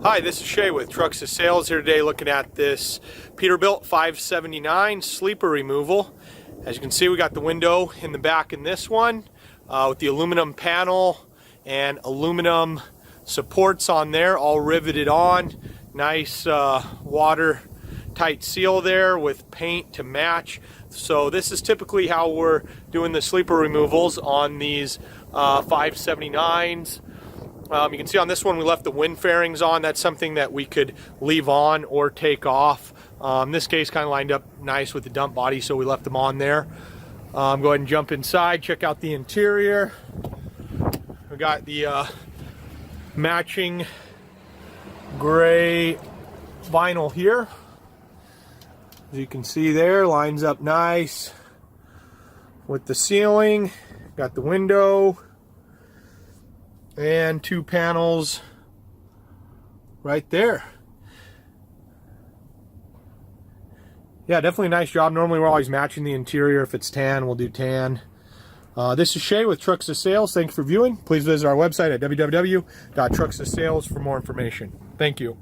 Hi, this is Shay with Trucks to Sales here today looking at this Peterbilt 579 sleeper removal. As you can see, we got the window in the back in this one with the aluminum panel and aluminum supports on there, all riveted on. Nice watertight seal there with paint to match. So this is typically how we're doing the sleeper removals on these 579s. You can see on this one we left the wind fairings on. That's something that we could leave on or take off. In this case, kind of lined up nice with the dump body, so we left them on there. Go ahead and jump inside, check out the interior. We got the matching gray vinyl here. As you can see there, lines up nice with the ceiling. Got the window and two panels right there. Yeah, definitely a nice job. Normally we're always matching the interior. If it's tan, we'll do tan. This is Shay with Trucks to Sales. Thanks for viewing. Please visit our website at www.truckstosales for more information. Thank you.